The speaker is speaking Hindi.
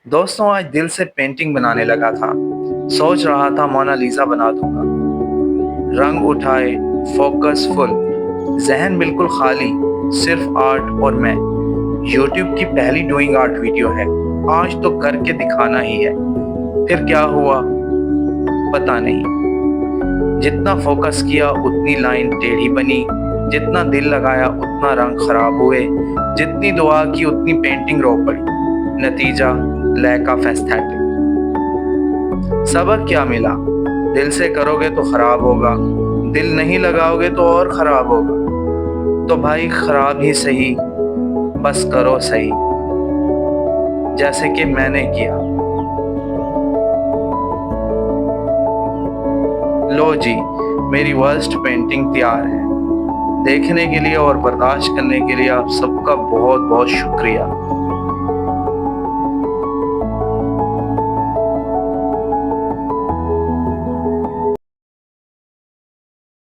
दोस्तों आज दिल से पेंटिंग बनाने लगा था। सोच रहा था मोनालिसा बना दूंगा। रंग उठाए, फोकस फुल, जहन बिल्कुल खाली, सिर्फ आर्ट और मैं। यूट्यूब की पहली डूइंग आर्ट वीडियो है। आज तो करके दिखाना ही है। फिर क्या हुआ पता नहीं। जितना फोकस किया उतनी लाइन टेढ़ी बनी, जितना दिल लगाया उतना रंग खराब हुए, जितनी दुआ की उतनी पेंटिंग रो पड़ी। नतीजा लैक ऑफ एस्थेटिक। सबक क्या मिला? दिल से करोगे तो खराब होगा, दिल नहीं लगाओगे तो और खराब होगा। तो भाई खराब ही सही, बस करो सही, जैसे कि मैंने किया। लो जी, मेरी वर्स्ट पेंटिंग तैयार है। देखने के लिए और बर्दाश्त करने के लिए आप सबका बहुत बहुत शुक्रिया।